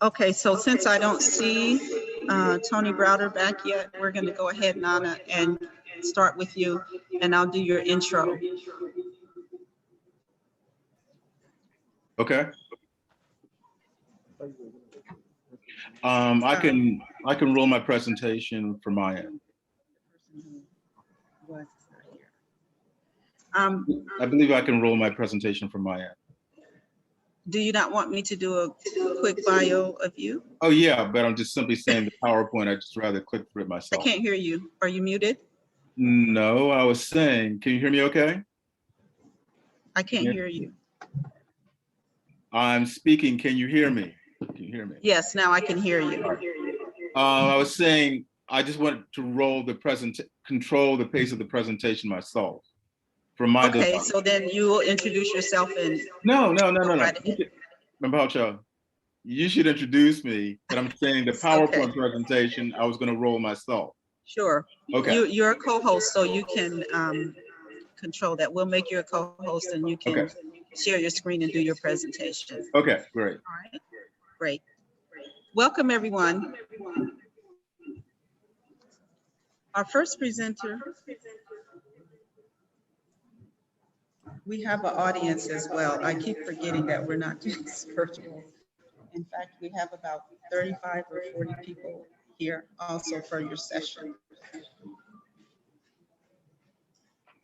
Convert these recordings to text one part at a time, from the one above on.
Okay, so since I don't see Tony Browder back yet, we're going to go ahead, Nana, and start with you, and I'll do your intro. Okay. I can roll my presentation from my end. I believe I can roll my presentation from my end. Do you not want me to do a quick bio of you? Oh yeah, but I'm just simply saying the PowerPoint, I just rather click through it myself. I can't hear you. Are you muted? No, I was saying, can you hear me okay? I can't hear you. I'm speaking, can you hear me? Can you hear me? Yes, now I can hear you. I was saying, I just want to control the pace of the presentation myself. From my Okay, device. so then you will introduce yourself and No. right Mabacho, you should introduce me, but I'm saying the PowerPoint presentation, I was going to roll myself. Sure. Okay. You're a co-host, so you can control that. We'll make you a co-host and you can share your screen and do your presentation. Okay, great. All right, great. Welcome, everyone. Our first presenter, we have an audience as well. I keep forgetting that we're not doing this virtual. In fact, we have about 35 or 40 people here also for your session.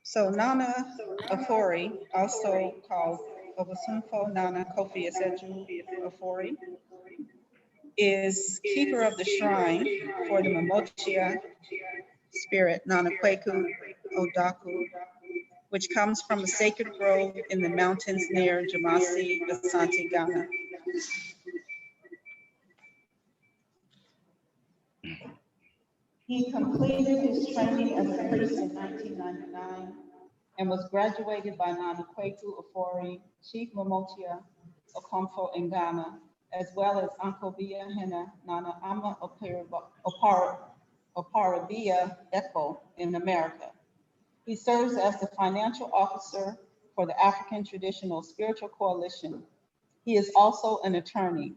So Nana Ofori, also called Obosumfo Nana Asiedu Ofori, is keeper of the shrine for the Mamochia spirit Nana Kweku Odaku, which comes from a sacred grove in the mountains near Jamasi, Asante, Ghana. He completed his training as a priest in 1999 and was graduated by Nana Kweku Ofori, Chief Mamochia Okomfohene Nana, as well as Okomfohene Nana Akua Oparebea in America. He serves as the financial officer for the African Traditional Spiritual Coalition. He is also an attorney.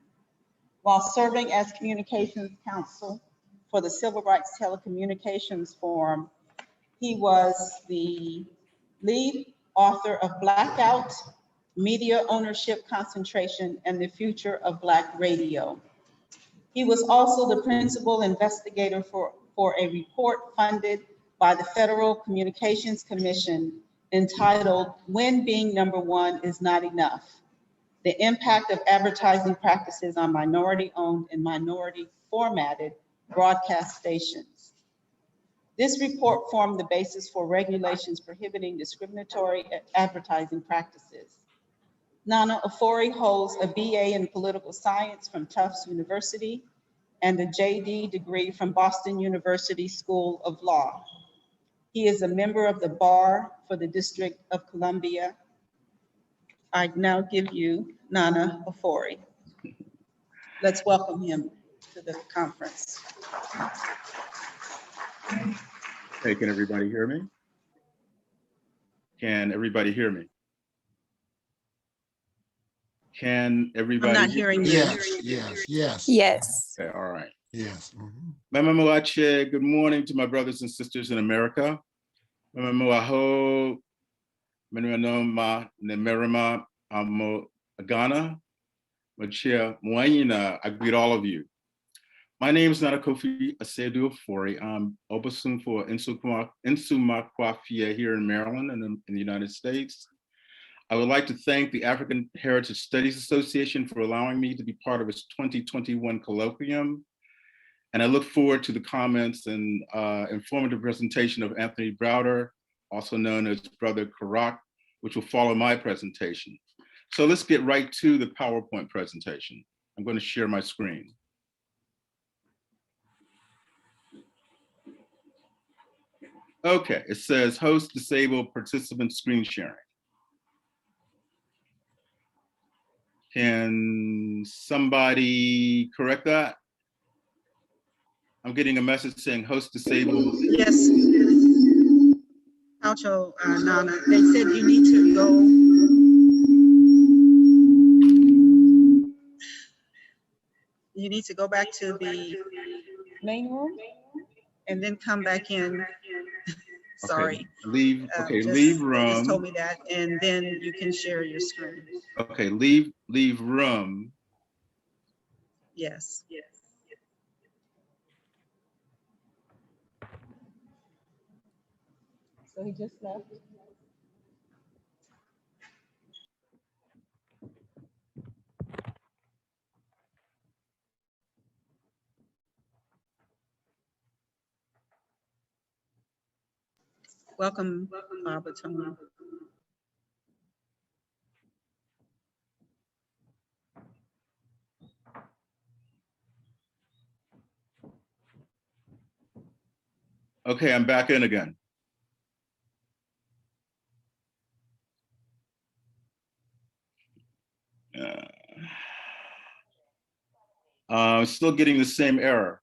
While serving as communications counsel for the Civil Rights Telecommunications Forum, he was the lead author of Blackout, Media Ownership Concentration and the Future of Black Radio. He was also the principal investigator for a report funded by the Federal Communications Commission entitled When Being Number One Is Not Enough: The Impact of Advertising Practices on Minority-Owned and Minority-Formatted Broadcast Stations. This report formed the basis for regulations prohibiting discriminatory advertising practices. Nana Ofori holds a BA in Political Science from Tufts University and a JD degree from Boston University School of Law. He is a member of the Bar for the District of Columbia. I now give you Nana Ofori. Let's welcome him to the conference. Hey, can everybody hear me? Can everybody hear me? Can everybody? I'm not hearing you. Yes. Okay, all right. Yes. Mama Moache, good morning to my brothers and sisters in America. Mama Moaho, Menuanoma, Nemerima, Amo Agana, Machia Moaina, I greet all of you. My name is not Kofi Asiedu Ofori. I'm Obosumfo Insumakwafia here in Maryland and in the United States. I would like to thank the African Heritage Studies Association for allowing me to be part of its 2021 Colloquium. And I look forward to the comments and informative presentation of Anthony Browder, also known as Brother Karak, which will follow my presentation. So let's get right to the PowerPoint presentation. I'm going to share my screen. Okay, it says host disabled participant screen sharing. Can somebody correct that? I'm getting a message saying host disabled. Yes. Alcho, Nana, they said you need to go. You need to go back to the main room and then come back in. Sorry. Okay, leave They just room. told me that, and then you can share your screen. Okay, leave room. Yes. So he just left. Welcome, Babatona. Okay, I'm back in again. Still getting the same error.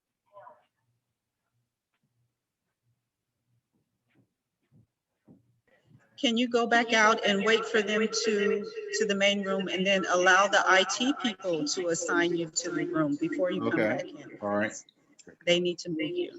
Can you go back out and wait for them to the main room and then allow the IT people to assign you to the room before you come back in? All right. They need to move you.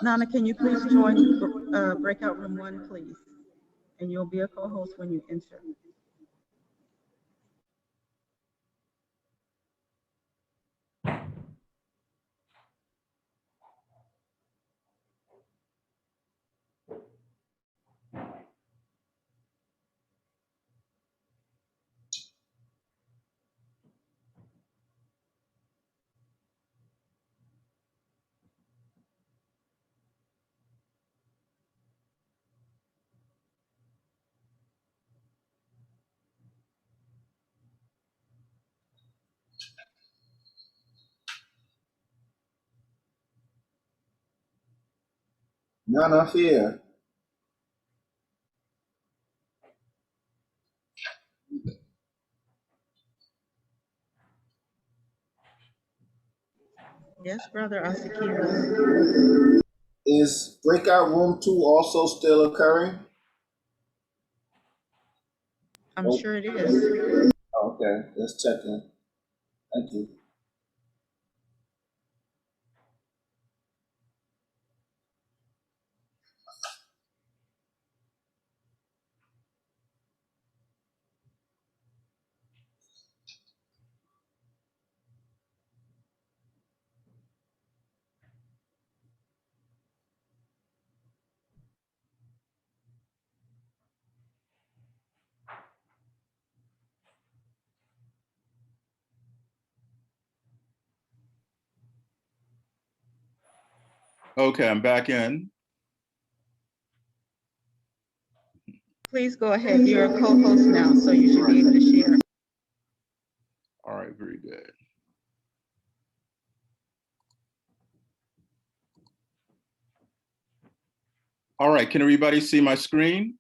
Nana, can you please join breakout room 1, please? And you'll be a co-host when you enter. Nana fear. Yes, brother Asiedu. Is breakout room 2 also still occurring? I'm sure it is. Okay, let's check in. Thank you. Okay, I'm back in. Please go ahead. You're a co-host now, so you should be able to share. All right, very good. All right, can everybody see my screen?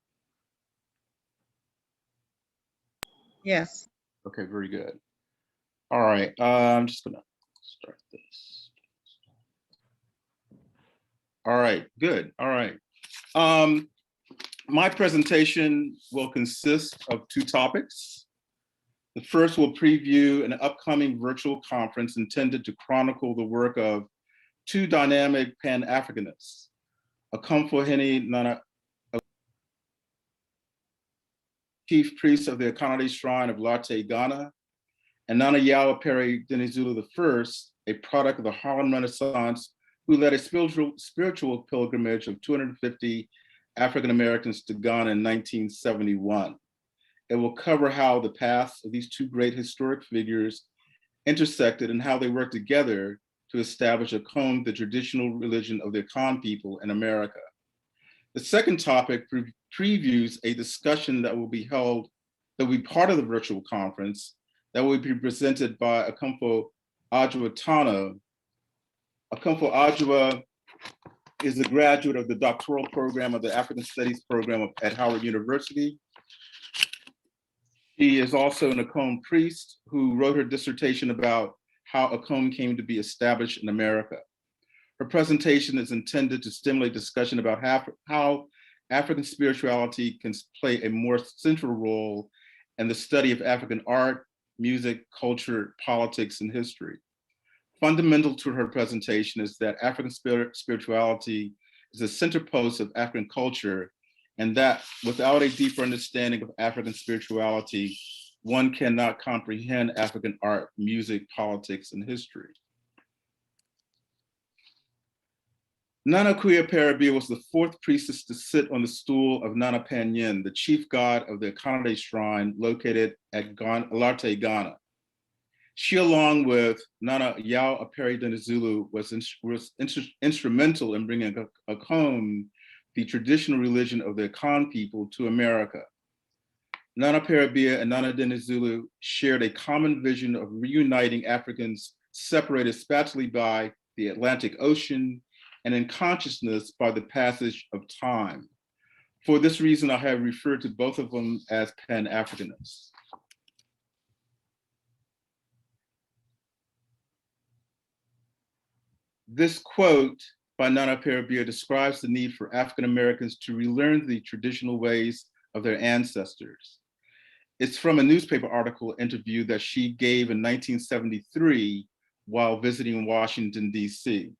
Yes. Okay, very good. All right, I'm just gonna start this. All right, good, all right. My presentation will consist of two topics. The first will preview an upcoming virtual conference intended to chronicle the work of two dynamic Pan Africanists, Okomfohene Nana, chief priest of the Akonnedi Shrine of Larteh, Ghana, and Nana Akua Oparebea Dinizulu I, a product of the Harlem Renaissance, who led a spiritual pilgrimage of 250 African Americans to Ghana in 1971. It will cover how the paths of these two great historic figures intersected and how they worked together to establish Akom, the traditional religion of the Akan people in America. The second topic previews a discussion that will be held, that will be part of the virtual conference, that will be presented by Okomfohene Nana. Okomfohene is a graduate of the doctoral program of the African Studies program at Howard University. She is also an Akom priest who wrote her dissertation about how Akom came to be established in America. Her presentation is intended to stimulate discussion about how African spirituality can play a more central role in the study of African art, music, culture, politics, and history. Fundamental to her presentation is that African spirituality is a center post of African culture, and that without a deeper understanding of African spirituality, one cannot comprehend African art, music, politics, and history. Nana Akua Oparebea was the fourth priestess to sit on the stool of Nana Panyin, the chief god of the Akonnedi Shrine located at Larteh, Ghana. She, along with Nana Akua Oparebea Dinizulu, was instrumental in bringing Akom, the traditional religion of the Akan people, to America. Nana Oparebea and Nana Dinizulu shared a common vision of reuniting Africans separated spatially by the Atlantic Ocean and in consciousness by the passage of time. For this reason, I have referred to both of them as Pan Africanists. This quote by Nana Oparebea describes the need for African Americans to relearn the traditional ways of their ancestors. It's from a newspaper article interview that she gave in 1973 while visiting Washington, D.C.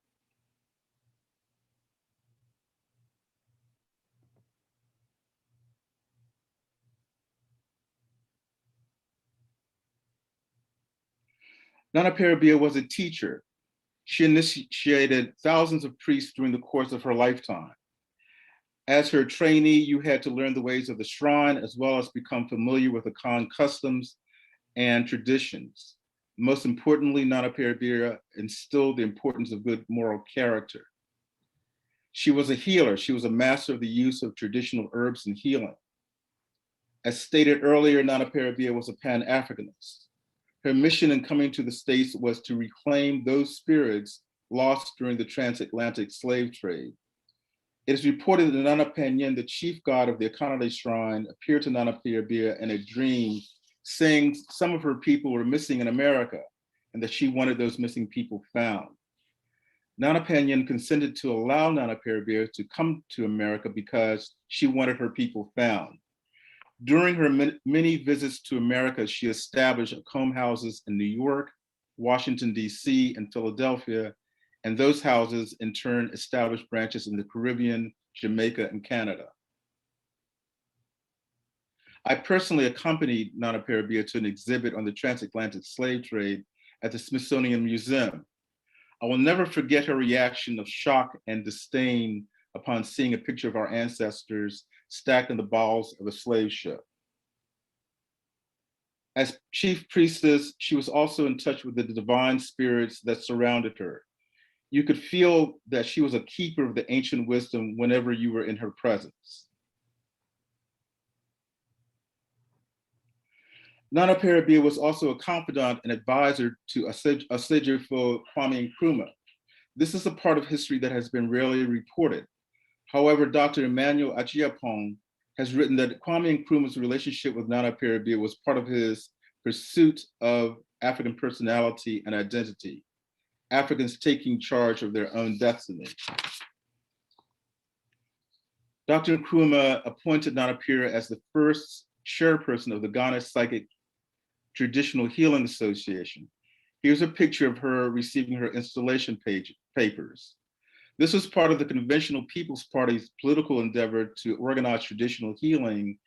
Nana Oparebea was a teacher. She initiated thousands of priests during the course of her lifetime. As her trainee, you had to learn the ways of the shrine, as well as become familiar with Akan customs and traditions. Most importantly, Nana Oparebea instilled the importance of good moral character. She was a healer. She was a master of the use of traditional herbs and healing. As stated earlier, Nana Oparebea was a Pan Africanist. Her mission in coming to the States was to reclaim those spirits lost during the transatlantic slave trade. It is reported that Nana Panyin, the chief god of the Akonnedi Shrine, appeared to Nana Oparebea in a dream, saying some of her people were missing in America and that she wanted those missing people found. Nana Panyin consented to allow Nana Oparebea to come to America because she wanted her people found. During her many visits to America, she established Akom houses in New York, Washington, D.C., and Philadelphia, and those houses in turn established branches in the Caribbean, Jamaica, and Canada. I personally accompanied Nana Oparebea to an exhibit on the transatlantic slave trade at the Smithsonian Museum. I will never forget her reaction of shock and disdain upon seeing a picture of our ancestors stacked in the bowels of a slave ship. As chief priestess, she was also in touch with the divine spirits that surrounded her. You could feel that she was a keeper of the ancient wisdom whenever you were in her presence. Nana Oparebea was also a confidant and advisor to Asiedu for Kwame Nkrumah. This is a part of history that has been rarely reported. However, Dr. Emmanuel Achiapong has written that Kwame Nkrumah's relationship with Nana Akarebea was part of his pursuit of African personality and identity, Africans taking charge of their own destiny. Dr. Nkrumah appointed Nana Akarebea as the first chairperson of the Ghana Psychic Traditional Healing Association. Here's a picture of her receiving her installation papers. This was part of the Conventional People's Party's political endeavor to organize traditional healing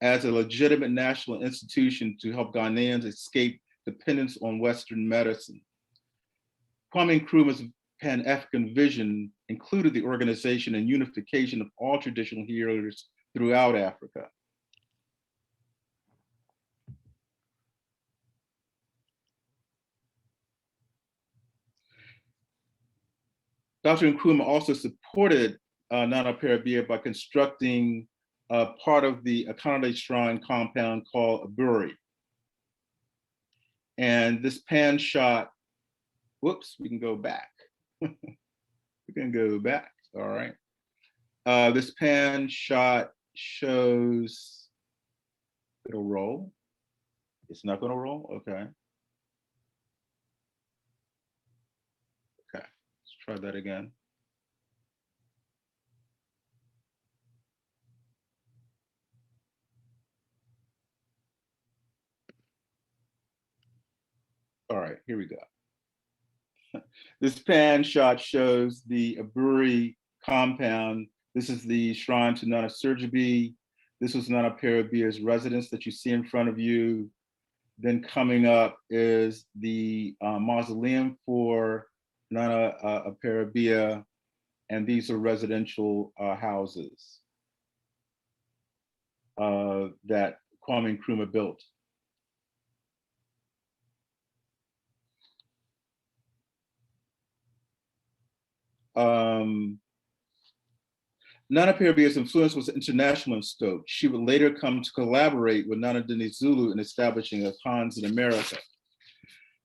as a legitimate national institution to help Ghanaians escape dependence on Western medicine. Kwame Nkrumah's Pan-African vision included the organization and unification of all traditional healers throughout Africa. Dr. Nkrumah also supported Nana Akarebea by constructing part of the Akonnedi Shrine compound called Obosumfo. And this pan shot, whoops, we can go back. We can go back, all right. This pan shot shows, it'll roll. It's not gonna roll, okay. Okay, let's try that again. All right, here we go. This pan shot shows the Obosumfo compound. This is the shrine to Nana Surgibi. This was Nana Akarebea's residence that you see in front of you. Then coming up is the mausoleum for Nana Akarebea, and these are residential houses that Kwame Nkrumah built. Nana Akarebea's influence was international in scope. She would later come to collaborate with Nana Dinizulu in establishing Akans in America.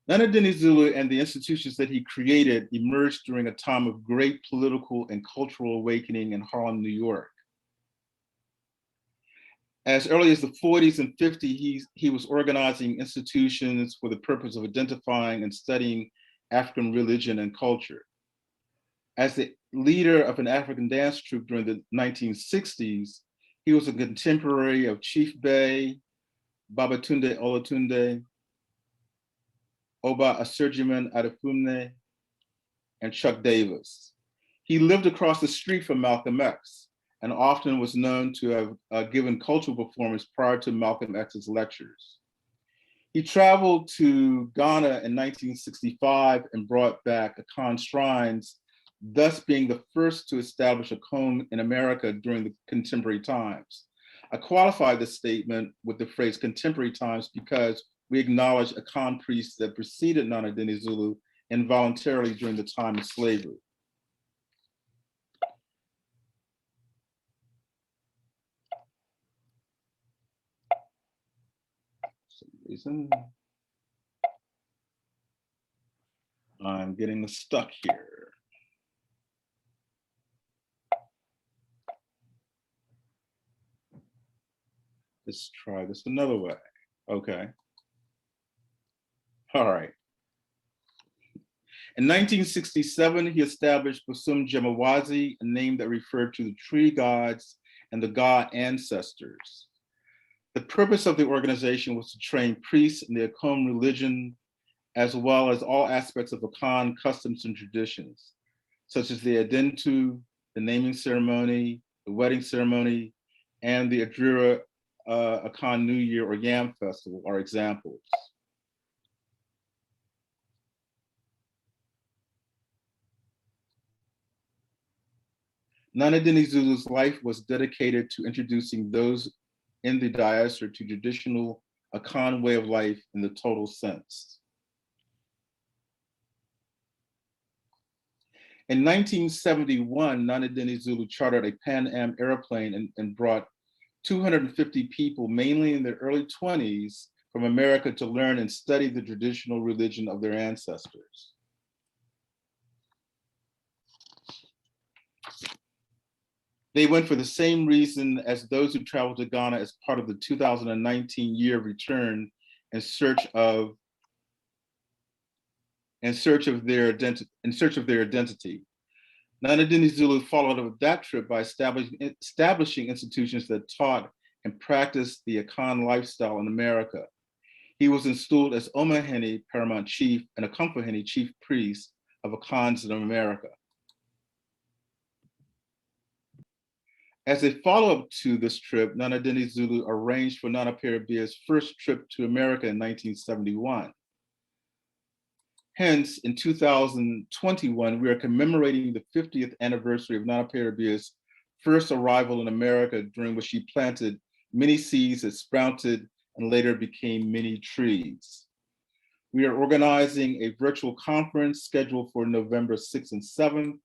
Nana Dinizulu and the institutions that he created emerged during a time of great political and cultural awakening in Harlem, New York. As early as the 40s and 50s, he was organizing institutions for the purpose of identifying and studying African religion and culture. As the leader of an African dance troupe during the 1960s, he was a contemporary of Chief Bey, Babatunde Olatunde, Oba Asurjiman Adefumne, and Chuck Davis. He lived across the street from Malcolm X and often was known to have given cultural performance prior to Malcolm X's lectures. He traveled to Ghana in 1965 and brought back Akan shrines, thus being the first to establish a Akom in America during the contemporary times. I qualify this statement with the phrase contemporary times because we acknowledge Akan priests that preceded Nana Dinizulu involuntarily during the time of slavery. For some reason, I'm getting stuck here. Let's try this another way. Okay. All right. In 1967, he established Basum Jemawazi, a name that referred to the tree gods and the god ancestors. The purpose of the organization was to train priests in the Akom religion, as well as all aspects of Akan customs and traditions, such as the Adentu, the naming ceremony, the wedding ceremony, and the Adrira Akan New Year or Yam Festival are examples. Nana Dinizulu's life was dedicated to introducing those in the diaspora to traditional Akan way of life in the total sense. In 1971, Nana Dinizulu chartered a Pan Am airplane and brought 250 people, mainly in their early 20s, from America to learn and study the traditional religion of their ancestors. They went for the same reason as those who traveled to Ghana as part of the 2019 year of return in search of their identity. Nana Dinizulu followed up that trip by establishing institutions that taught and practiced the Akan lifestyle in America. He was installed as Omahene Paramount Chief and Okomfohene Chief Priest of Akans in America. As a follow-up to this trip, Nana Dinizulu arranged for Nana Oparebea's first trip to America in 1971. Hence, in 2021, we are commemorating the 50th anniversary of Nana Oparebea's first arrival in America, during which she planted many seeds that sprouted and later became many trees. We are organizing a virtual conference scheduled for November 6th and 7th.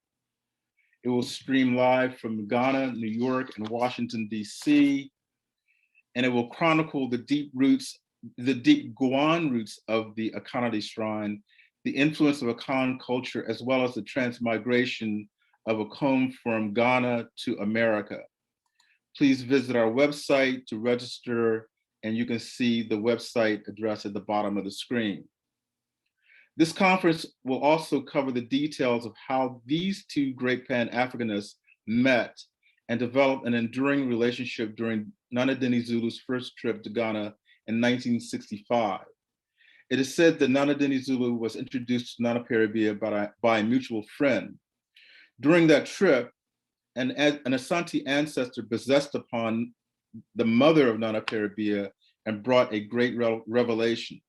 It will stream live from Ghana, New York, and Washington, D.C., and it will chronicle the deep Guan roots of the Akonnedi Shrine, the influence of Akan culture, as well as the transmigration of Akom from Ghana to America. Please visit our website to register, and you can see the website address at the bottom of the screen. This conference will also cover the details of how these two great Pan Africanists met and developed an enduring relationship during Nana Dinizulu's first trip to Ghana in 1965. It is said that Nana Dinizulu was introduced to Nana Oparebea by a mutual friend. During that trip, an Asante ancestor possessed upon the mother of Nana Oparebea and brought a great revelation.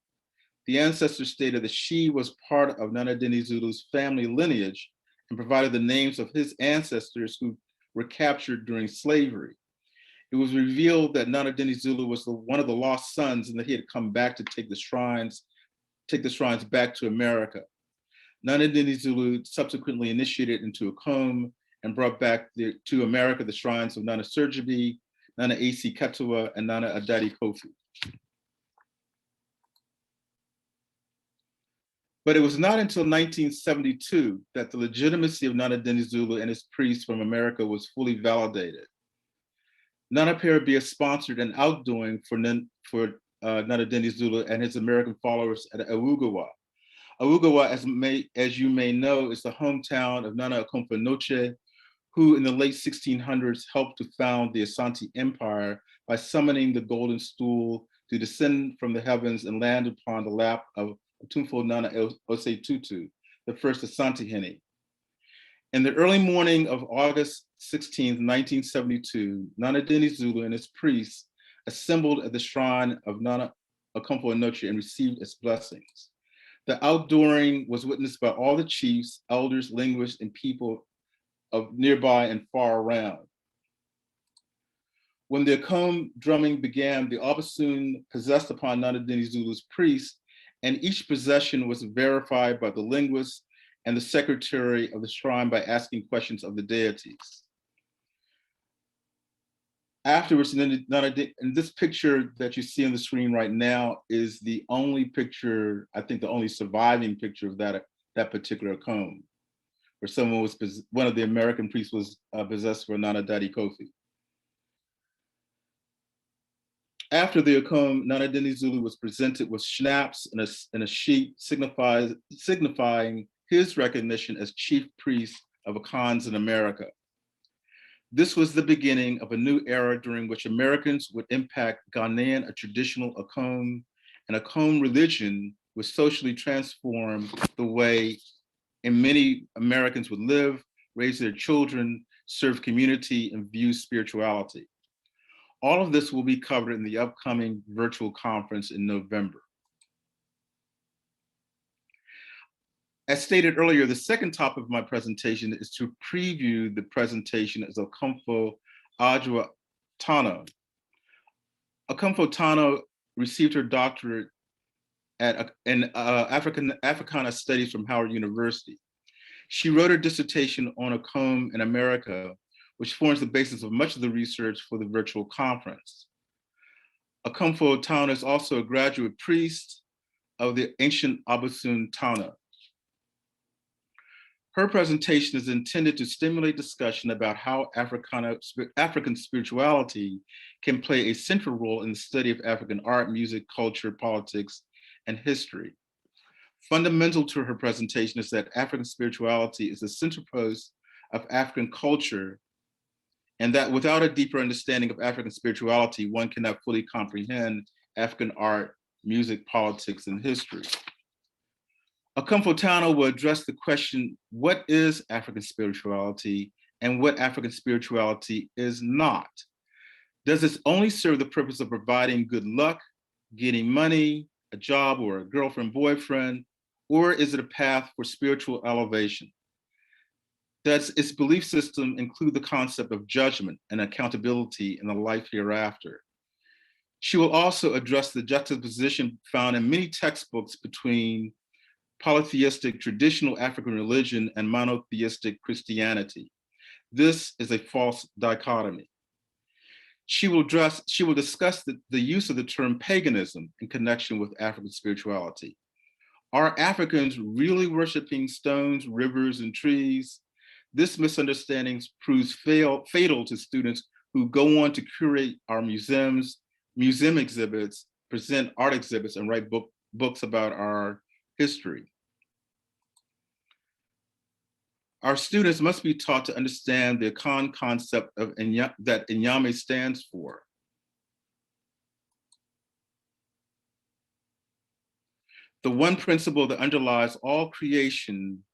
The ancestor stated that she was part of Nana Dinizulu's family lineage and provided the names of his ancestors who were captured during slavery. It was revealed that Nana Dinizulu was one of the lost sons, and that he had come back to take the shrines back to America. Nana Dinizulu subsequently initiated into Akom and brought back to America the shrines of Nana Surgibi, Nana AC Ketua, and Nana Adadi Kofi. But it was not until 1972 that the legitimacy of Nana Dinizulu and his priests from America was fully validated. Nana Oparebea sponsored an outdoing for Nana Dinizulu and his American followers at Awugawa. Awugawa, as you may know, is the hometown of Nana Okomfohene, who in the late 1600s helped to found the Asante Empire by summoning the golden stool to descend from the heavens and land upon the lap of Obosumfo Nana Osetutu, the first Asantehene. In the early morning of August 16, 1972, Nana Dinizulu and his priests assembled at the shrine of Nana Okomfohene and received its blessings. The outdooring was witnessed by all the chiefs, elders, linguists, and people of nearby and far around. When the Akom drumming began, the Obosun possessed upon Nana Dinizulu's priests, and each possession was verified by the linguist and the secretary of the shrine by asking questions of the deities. Afterwards, and this picture that you see on the screen right now is the only picture, I think the only surviving picture of that particular Akom, where one of the American priests was possessed for Nana Daddy Kofi. After the Akom, Nana Dinizulu was presented with schnapps and a sheet signifying his recognition as chief priest of Akans in America. This was the beginning of a new era during which Americans would impact Ghanaian, a traditional Akom, and Akom religion would socially transform the way many Americans would live, raise their children, serve community, and view spirituality. All of this will be covered in the upcoming virtual conference in November. As stated earlier, the second topic of my presentation is to preview the presentation as Okomfo Adjua Tano. Okomfo Tano received her doctorate in Africana Studies from Howard University. She wrote her dissertation on Akom in America, which forms the basis of much of the research for the virtual conference. Okomfo Tano is also a graduate priest of the ancient Obosun Tano. Her presentation is intended to stimulate discussion about how African spirituality can play a central role in the study of African art, music, culture, politics, and history. Fundamental to her presentation is that African spirituality is the central post of African culture, and that without a deeper understanding of African spirituality, one cannot fully comprehend African art, music, politics, and history. Okomfohene will address the question, what is African spirituality and what African spirituality is not? Does this only serve the purpose of providing good luck, getting money, a job, or a girlfriend, boyfriend, or is it a path for spiritual elevation? Does its belief system include the concept of judgment and accountability in the life hereafter? She will also address the juxtaposition found in many textbooks between polytheistic traditional African religion and monotheistic Christianity. This is a false dichotomy. She will discuss the use of the term paganism in connection with African spirituality. Are Africans really worshiping stones, rivers, and trees? This misunderstanding proves fatal to students who go on to curate our museums, museum exhibits, present art exhibits, and write books about our history. Our students must be taught to understand the Akan concept of that Inyame stands for. The one principle that underlies all creation,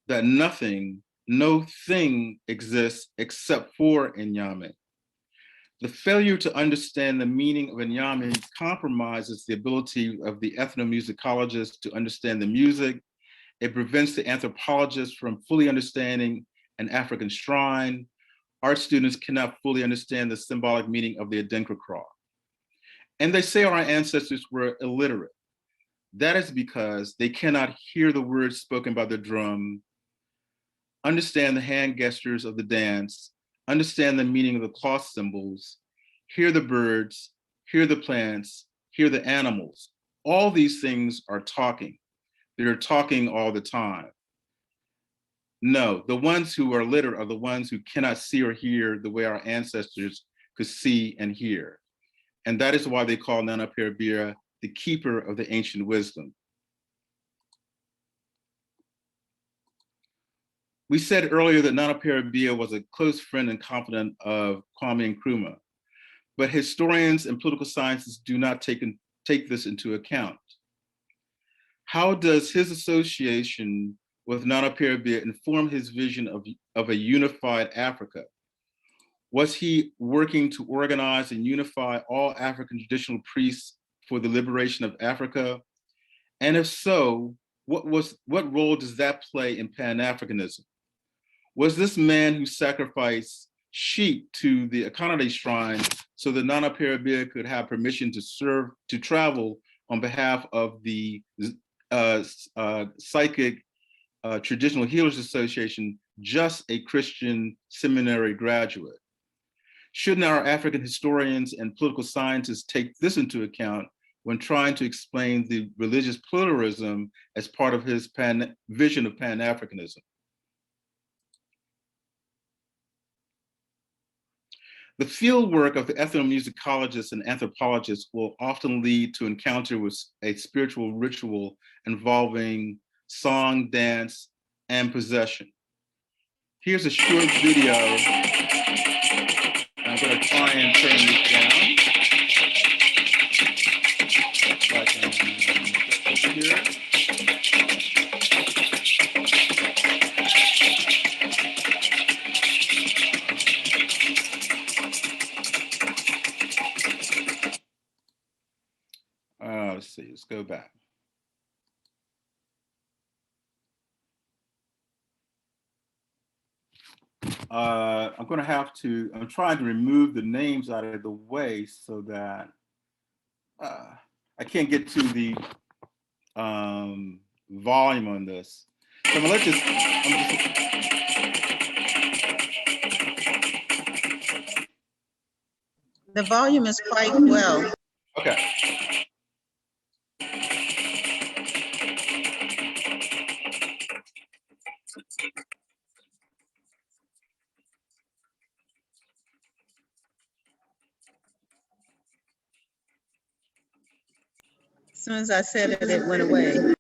that nothing, no thing exists except for Inyame. The failure to understand the meaning of Inyame compromises the ability of the ethnomusicologist to understand the music. It prevents the anthropologist from fully understanding an African shrine. Art students cannot fully understand the symbolic meaning of the Adinkra. And they say our ancestors were illiterate. That is because they cannot hear the words spoken by the drum, understand the hand gestures of the dance, understand the meaning of the cloth symbols, hear the birds, hear the plants, hear the animals. All these things are talking. They're talking all the time. No, the ones who are literate are the ones who cannot see or hear the way our ancestors could see and hear. And that is why they call Nana Oparebea the keeper of the ancient wisdom. We said earlier that Nana Oparebea was a close friend and confidant of Kwame Nkrumah, but historians and political scientists do not take this into account. How does his association with Nana Oparebea inform his vision of a unified Africa? Was he working to organize and unify all African traditional priests for the liberation of Africa? And if so, what role does that play in Pan Africanism? Was this man who sacrificed sheep to the Akonnedi Shrine so that Nana Oparebea could have permission to travel on behalf of the Psychic Traditional Healers Association, just a Christian seminary graduate? Shouldn't our African historians and political scientists take this into account when trying to explain the religious pluralism as part of his vision of Pan-Africanism? The field work of the ethnomusicologists and anthropologists will often lead to encounter with a spiritual ritual involving song, dance, and possession. Here's a short video. I'm going to try and turn this down. So I can get over here. Let's see, let's go back. I'm trying to remove the names out of the way so that I can't get to the volume on this. So I'm gonna let this, The volume is quite well. Okay. As soon as I said it, it went away.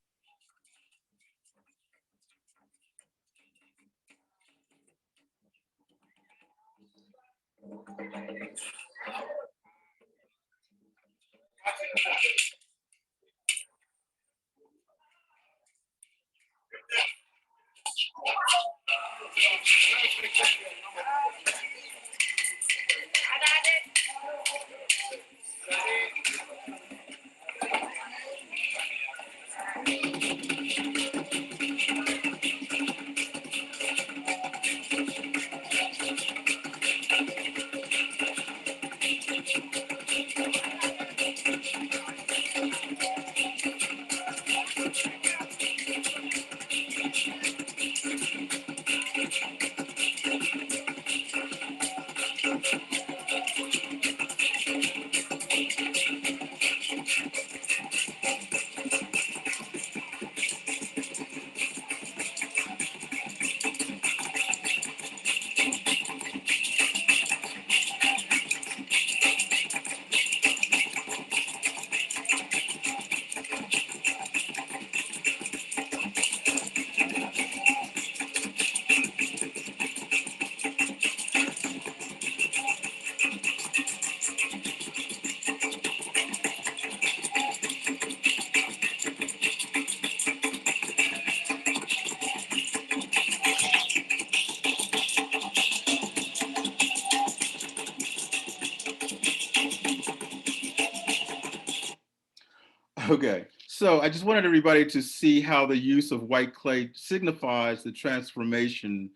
Okay, so I just wanted everybody to see how the use of white clay signifies the transformation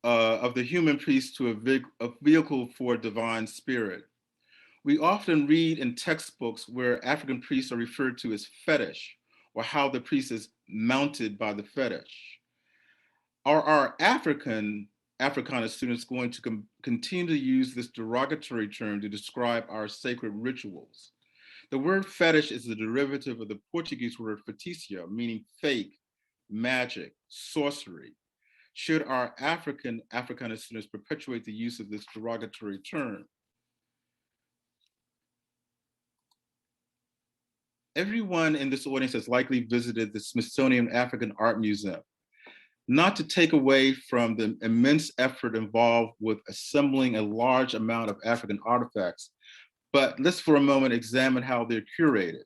of the human priest to a vehicle for divine spirit. We often read in textbooks where African priests are referred to as fetish, or how the priest is mounted by the fetish. Are our Africana students going to continue to use this derogatory term to describe our sacred rituals? The word fetish is a derivative of the Portuguese word feitiço, meaning fake, magic, sorcery. Should our Africana students perpetuate the use of this derogatory term? Everyone in this audience has likely visited the Smithsonian African Art Museum. Not to take away from the immense effort involved with assembling a large amount of African artifacts, but let's for a moment examine how they're curated.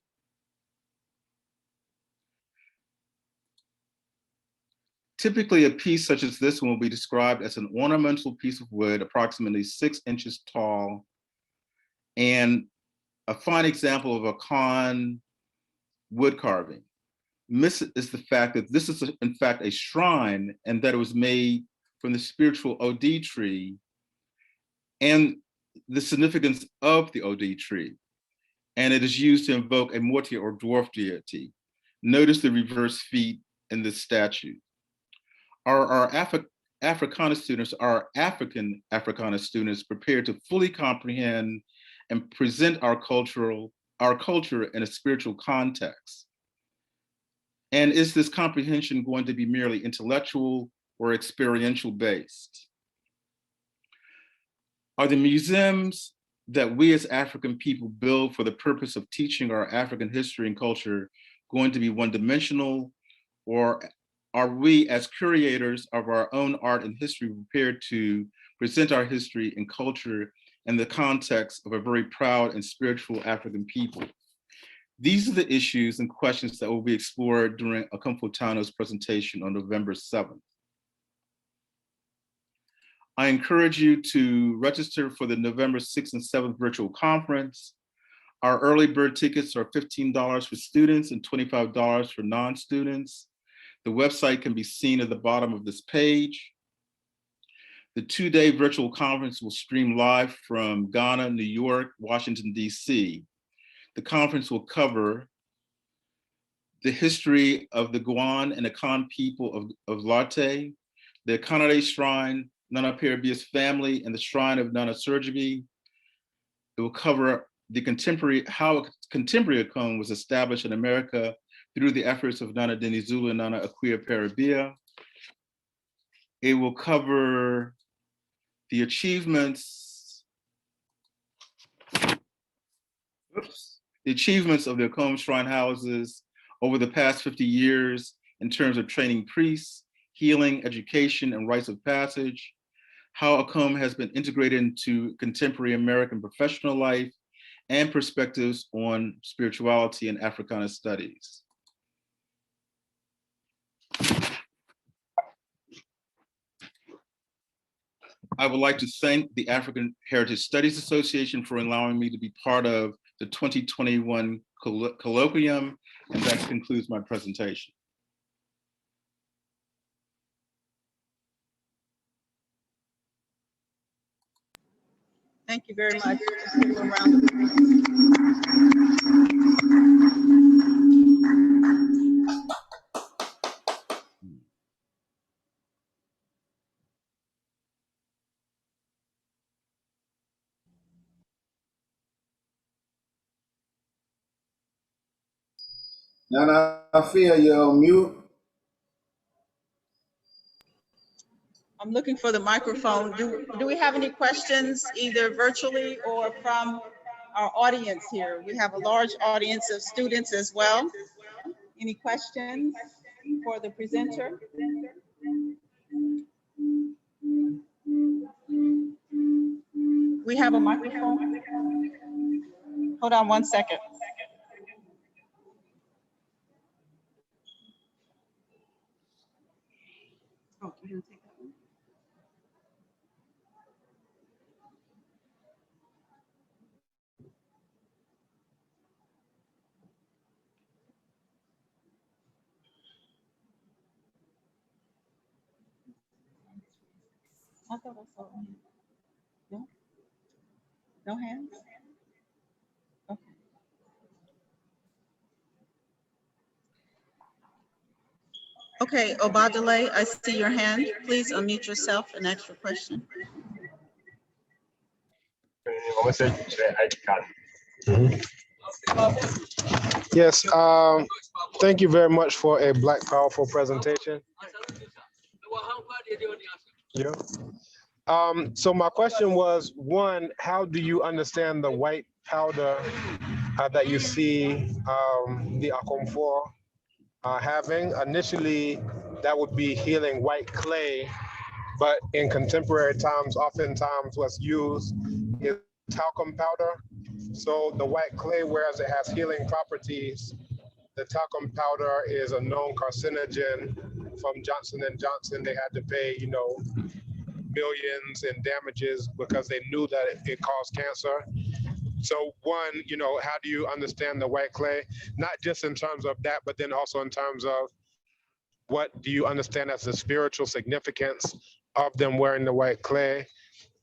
Typically, a piece such as this one will be described as an ornamental piece of wood, approximately 6 inches tall. And a fine example of Akan wood carving. Miss is the fact that this is in fact a shrine, and that it was made from the spiritual OD tree, and the significance of the OD tree. And it is used to invoke a morte or dwarf deity. Notice the reverse feet in this statue. Our Africana students, our African Africana students, prepared to fully comprehend and present our culture in a spiritual context? And is this comprehension going to be merely intellectual or experiential based? Are the museums that we as African people build for the purpose of teaching our African history and culture going to be one-dimensional, or are we as curators of our own art and history prepared to present our history and culture in the context of a very proud and spiritual African people? These are the issues and questions that will be explored during Okomfohene presentation on November 7th. I encourage you to register for the November 6th and 7th virtual conference. Our early bird tickets are $15 for students and $25 for non-students. The website can be seen at the bottom of this page. The 2-day virtual conference will stream live from Ghana, New York, Washington, DC. The conference will cover the history of the Guan and Akan people of Larteh, the Akonnedi Shrine, Nana Akarebea's family, and the Shrine of Nana Surgibi. It will cover the how contemporary Akom was established in America through the efforts of Nana Dinizulu and Nana Akua Oparebea. It will cover the achievements, the achievements of the Akom shrine houses over the past 50 years in terms of training priests, healing, education, and rites of passage, how Akom has been integrated into contemporary American professional life, and perspectives on spirituality and Africana studies. I would like to thank the African Heritage Studies Association for allowing me to be part of the 2021 Colloquium, and that concludes my presentation. Thank you very much. Just give a round of applause. Nana Akua, you're on mute. I'm looking for the microphone. Do we have any questions, either virtually or from our audience here? We have a large audience of students as well. Any questions for the presenter? We have a microphone. Hold on one second. Oh, you're gonna take that one? I thought I saw one. No? No hands? Okay. Okay, Obadele, I see your hand. Please unmute yourself and ask your question. Yes, thank you very much for a Black Powerful presentation. Yeah. So my question was, one, how do you understand the white powder that you see the Okomfohene having? Initially, that would be healing white clay, but in contemporary times, oftentimes what's used is talcum powder. So the white clay, whereas it has healing properties, the talcum powder is a known carcinogen. From Johnson & Johnson, they had to pay, millions in damages because they knew that it caused cancer. So one, how do you understand the white clay? Not just in terms of that, but then also in terms of what do you understand as the spiritual significance of them wearing the white clay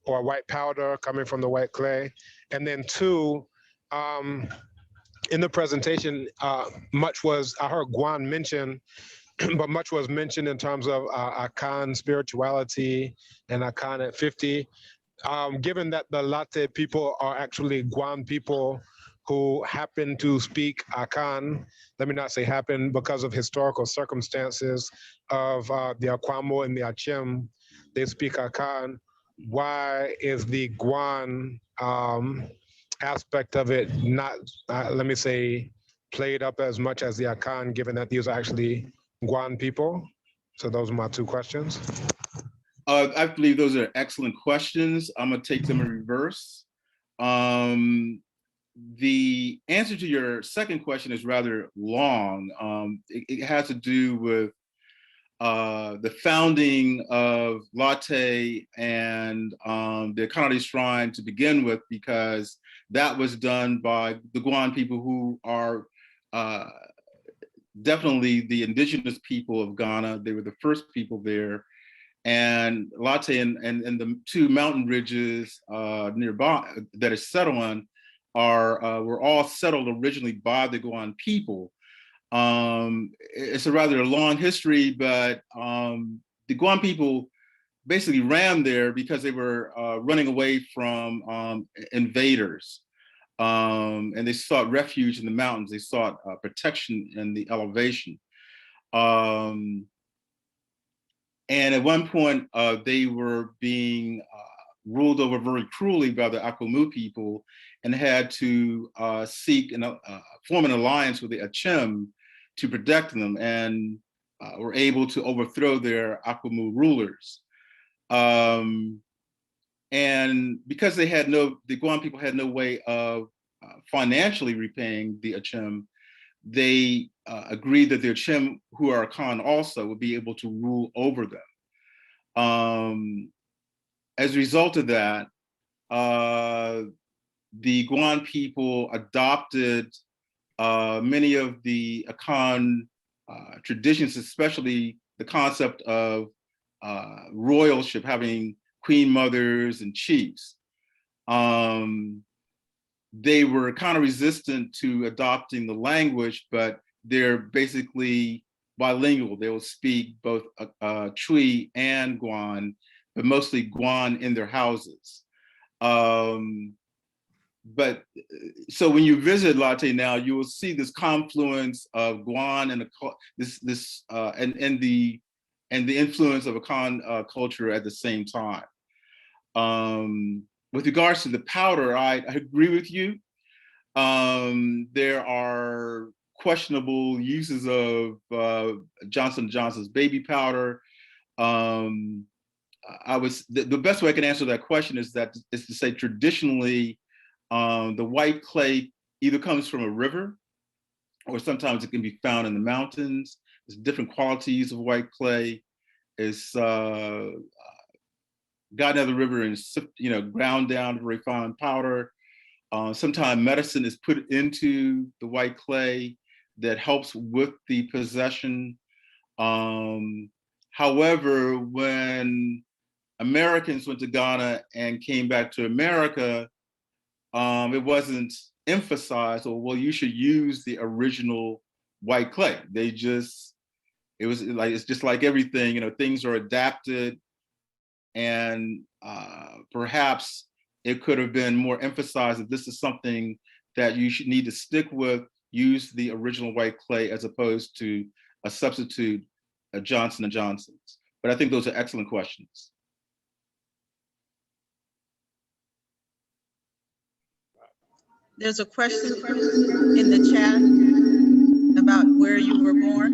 or white powder coming from the white clay? And then two, in the presentation, I heard Guan mention, but much was mentioned in terms of Akan spirituality and Akan at 50. Given that the Larteh people are actually Guan people who happen to speak Akan, let me not say happen, because of historical circumstances of the Akwamo and the Achim, they speak Akan. Why is the Guan aspect of it not, let me say, played up as much as the Akan, given that these are actually Guan people? So those are my two questions. I believe those are excellent questions. I'm gonna take them in reverse. The answer to your second question is rather long. It has to do with the founding of Larteh and the Akonnedi Shrine to begin with, because that was done by the Guan people, who are definitely the indigenous people of Ghana. They were the first people there. And Larteh and the two mountain ridges nearby that it's set on were all settled originally by the Guan people. It's a rather long history, but the Guan people basically ran there because they were running away from invaders. And they sought refuge in the mountains. They sought protection in the elevation. And at one point, they were being ruled over very cruelly by the Akomu people and had to seek and form an alliance with the Achim to protect them, and were able to overthrow their Akomu rulers. And because the Guam people had no way of financially repaying the Achim, they agreed that the Achim, who are Akan also, would be able to rule over them. As a result of that, the Guam people adopted many of the Akan traditions, especially the concept of royalship, having queen mothers and chiefs. They were kind of resistant to adopting the language, but they're basically bilingual. They will speak both Twi and Guan, but mostly Guan in their houses. But so when you visit Larteh now, you will see this confluence of Guan and the influence of Akan culture at the same time. With regards to the powder, I agree with you. There are questionable uses of Johnson & Johnson's baby powder. The best way I can answer that question is to say traditionally, the white clay either comes from a river, or sometimes it can be found in the mountains. There's different qualities of white clay. It's gotten out of the river and ground down to very fine powder. Sometimes medicine is put into the white clay that helps with the possession. However, when Americans went to Ghana and came back to America, it wasn't emphasized, or well, you should use the original white clay. It's just like everything, things are adapted, and perhaps it could have been more emphasized that this is something that you should need to stick with, use the original white clay as opposed to a substitute, a Johnson & Johnson's. But I think those are excellent questions. There's a question in the chat about where you were born.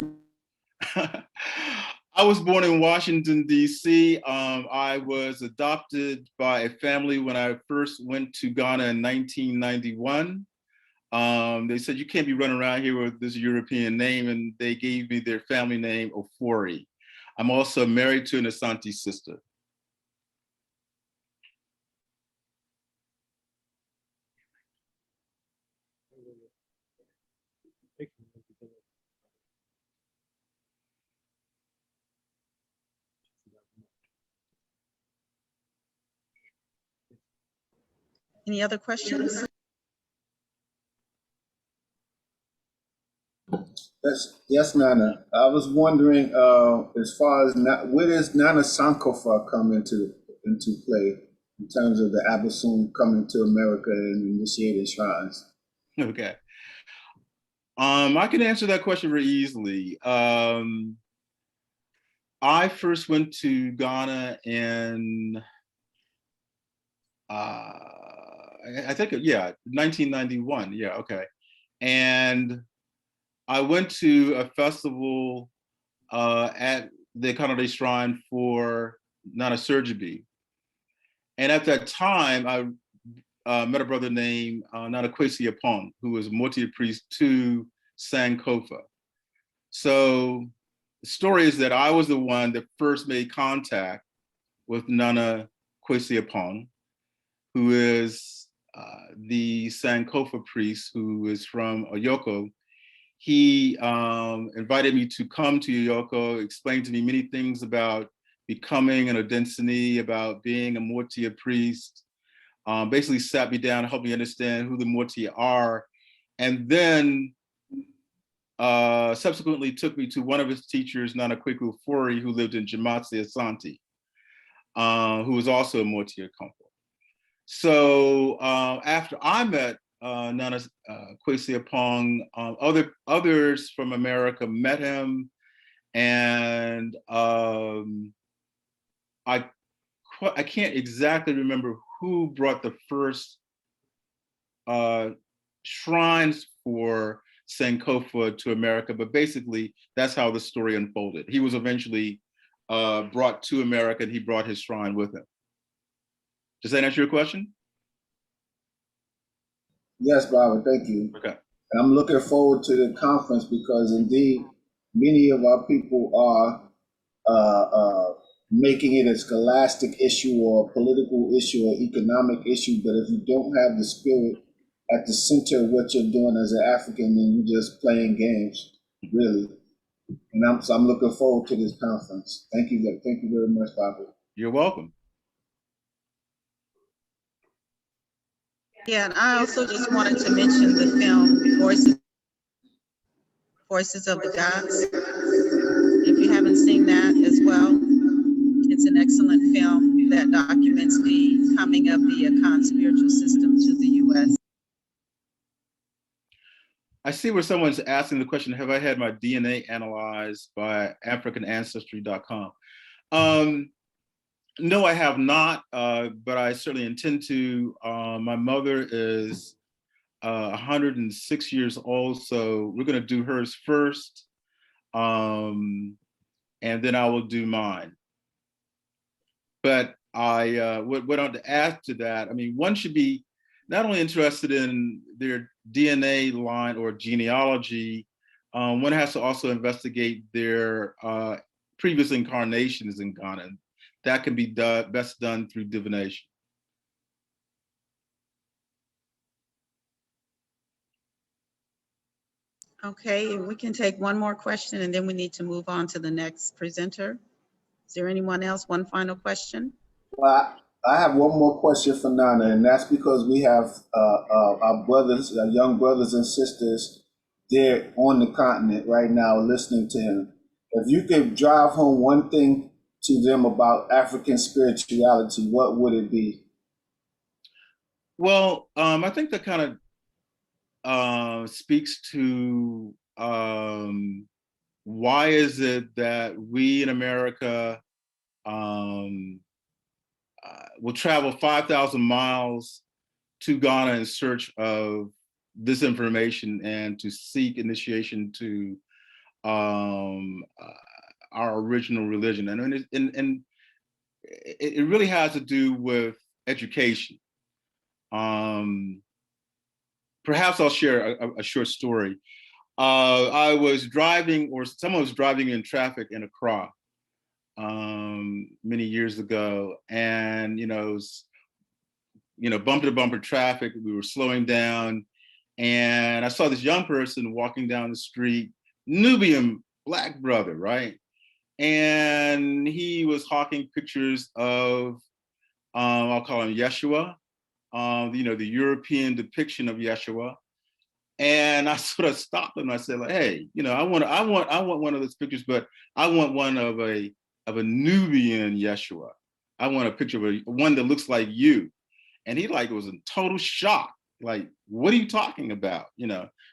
I was born in Washington, D.C. I was adopted by a family when I first went to Ghana in 1991. They said, you can't be running around here with this European name, and they gave me their family name, Ofori. I'm also married to an Asante sister. Any other questions? Yes, Nana. I was wondering, as far as where does Nana Sankofa come into play in terms of the Obosumfo coming to America and initiating shrines? Okay. I can answer that question very easily. I first went to Ghana in, I think, 1991. Yeah, okay. And I went to a festival at the Akonnedi Shrine for Nana Surgery. And at that time, I met a brother named Nana Kwesi Apong, who was a Motia priest to Sankofa. So the story is that I was the one that first made contact with Nana Kwesi Apong, who is the Sankofa priest who is from Oyoko. He invited me to come to Oyoko, explained to me many things about becoming an Odensini, about being a Motia priest, basically sat me down to help me understand who the Motia are, and then subsequently took me to one of his teachers, Nana Kweku Ofori, who lived in Jamatse Asante, who was also a Motia Kompo. So after I met Nana Kwesi Apong, others from America met him, and I can't exactly remember who brought the first shrines for Sankofa to America, but basically that's how the story unfolded. He was eventually brought to America, and he brought his shrine with him. Does that answer your question? Yes, Barbara, thank you. Okay. And I'm looking forward to the conference because indeed, many of our people are making it a scholastic issue or a political issue or economic issue. But if you don't have the spirit at the center of what you're doing as an African, then you're just playing games, really. And so I'm looking forward to this conference. Thank you very much, Barbara. You're welcome. Yeah, and I also just wanted to mention the film Voices of the Gods. If you haven't seen that as well, it's an excellent film that documents the coming of the Akan spiritual system to the U.S. I see where someone's asking the question, have I had my DNA analyzed by AfricanAncestry.com? No, I have not, but I certainly intend to. My mother is 106 years old, so we're going to do hers first, and then I will do mine. But what I want to add to that, I mean, one should be not only interested in their DNA line or genealogy, one has to also investigate their previous incarnations in Ghana. That can be best done through divination. Okay, we can take one more question and then we need to move on to the next presenter. Is there anyone else? One final question? Well, I have one more question for Nana, and that's because we have our brothers, our young brothers and sisters there on the continent right now listening to him. If you could drive home one thing to them about African spirituality, what would it be? Well, I think that kind of speaks to why is it that we in America will travel 5,000 miles to Ghana in search of this information and to seek initiation to our original religion. And it really has to do with education. Perhaps I'll share a short story. I was driving, or someone was driving in traffic in Accra many years ago, and bumper to bumper traffic. We were slowing down, and I saw this young person walking down the street, Nubian Black brother, right? And he was hawking pictures of, I'll call him Yeshua, the European depiction of Yeshua. And I sort of stopped him. I said, like, hey, I want one of those pictures, but I want one of a Nubian Yeshua. I want a picture of one that looks like you. And he was in total shock. Like, what are you talking about?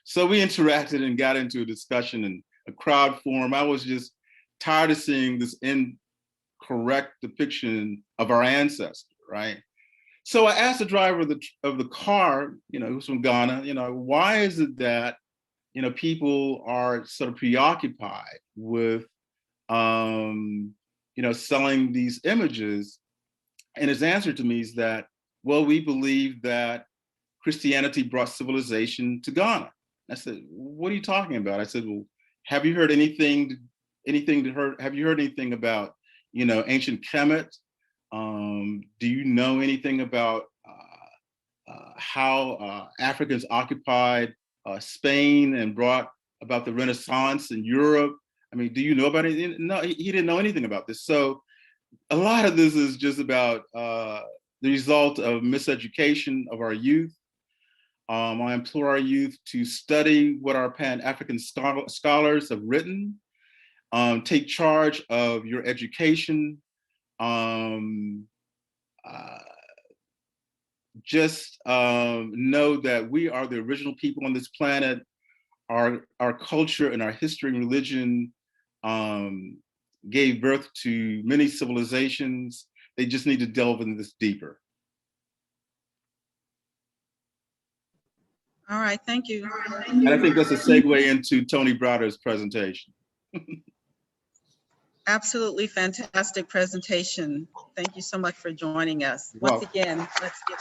So we interacted and got into a discussion and a crowd form. I was just tired of seeing this incorrect depiction of our ancestor, right? So I asked the driver of the car, who's from Ghana, why is it that, people are sort of preoccupied with, selling these images? And his answer to me is that, well, we believe that Christianity brought civilization to Ghana. I said, what are you talking about? I said, well, have you heard anything about, ancient Kemet? Do you know anything about how Africans occupied Spain and brought about the Renaissance in Europe? I mean, do you know about it? No, he didn't know anything about this. So a lot of this is just about the result of miseducation of our youth. I implore our youth to study what our Pan African scholars have written. Take charge of your education. Just know that we are the original people on this planet. Our culture and our history and religion gave birth to many civilizations. They just need to delve into this deeper. All right, thank you. And I think that's a segue into Tony Browder's presentation. Absolutely fantastic presentation. Thank you so much for joining us. Once again, let's give